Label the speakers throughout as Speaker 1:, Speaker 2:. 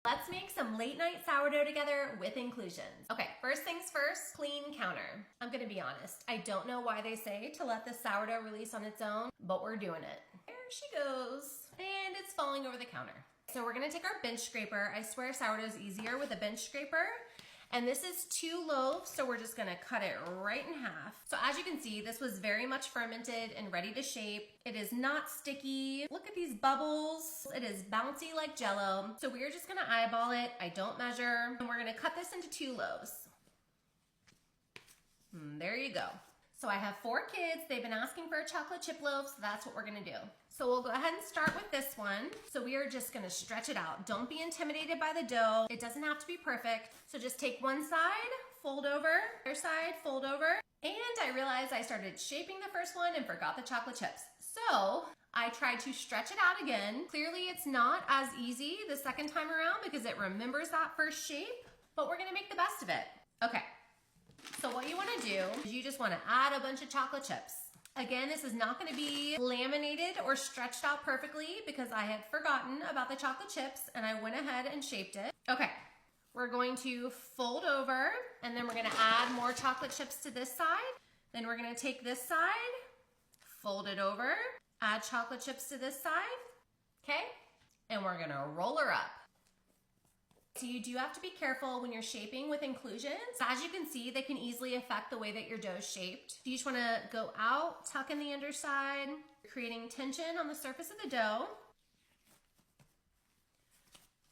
Speaker 1: Let's make some late night sourdough together with inclusions. Okay, first things first, clean counter. I'm gonna be honest, I don't know why they say to let the sourdough release on its own, but we're doing it. There she goes. And it's falling over the counter. So we're gonna take our bench scraper. I swear sourdough's easier with a bench scraper. And this is 2 loaves, so we're just gonna cut it right in half. So as you can see, this was very much fermented and ready to shape. It is not sticky. Look at these bubbles. It is bouncy like Jell-O. So we're just gonna eyeball it. I don't measure. And we're gonna cut this into 2 loaves. There you go. So I have 4 kids. They've been asking for a chocolate chip loaf, so that's what we're gonna do. So we'll go ahead and start with this one. So we are just gonna stretch it out. Don't be intimidated by the dough. It doesn't have to be perfect. So just take one side, fold over, other side, fold over. And I realized I started shaping the first one and forgot the chocolate chips. So I tried to stretch it out again. Clearly it's not as easy the second time around because it remembers that first shape, but we're gonna make the best of it. Okay. So what you wanna do is you just wanna add a bunch of chocolate chips. Again, this is not gonna be laminated or stretched out perfectly because I had forgotten about the chocolate chips and I went ahead and shaped it. Okay, we're going to fold over and then we're gonna add more chocolate chips to this side. Then we're gonna take this side, fold it over, add chocolate chips to this side, okay? And we're gonna roll her up. So you do have to be careful when you're shaping with inclusions. As you can see, they can easily affect the way that your dough is shaped. You just wanna go out, tuck in the underside, creating tension on the surface of the dough.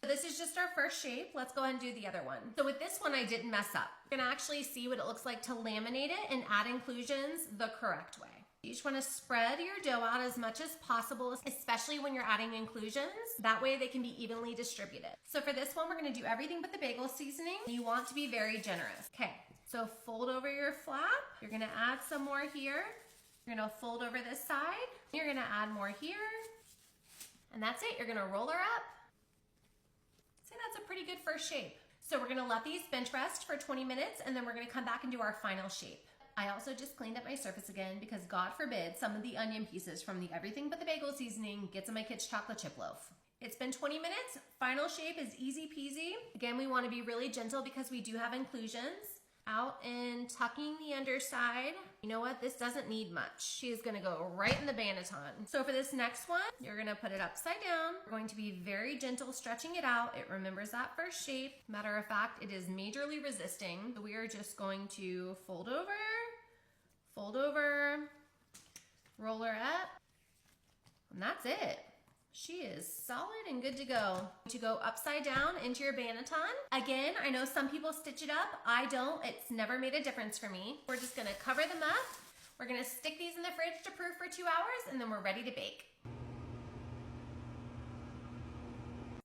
Speaker 1: This is just our first shape. Let's go ahead and do the other one. So with this one, I didn't mess up. You're gonna actually see what it looks like to laminate it and add inclusions the correct way. You just want to spread your dough out as much as possible, especially when you're adding inclusions. That way they can be evenly distributed. So for this one, we're going to do everything but the bagel seasoning. You want to be very generous. Okay, so fold over your flap. You're going to add some more here. You're going to fold over this side. You're going to add more here. And that's it. You're going to roll her up. So that's a pretty good first shape. So we're going to let these bench rest for 20 minutes and then we're going to come back and do our final shape. I also just cleaned up my surface again because God forbid some of the onion pieces from the everything but the bagel seasoning gets in my kid's chocolate chip loaf. It's been 20 minutes. Final shape is easy peasy. Again, we want to be really gentle because we do have inclusions. Out and tucking the underside. You know what? This doesn't need much. She is going to go right in the banneton. So for this next one, you're going to put it upside down. We're going to be very gentle stretching it out. It remembers that first shape. Matter of fact, it is majorly resisting. So we are just going to fold over, roll her up, and that's it. She is solid and good to go. To go upside down into your banneton. Again, I know some people stitch it up. I don't. It's never made a difference for me. We're just gonna cover them up. We're gonna stick these in the fridge to proof for 2 hours and then we're ready to bake.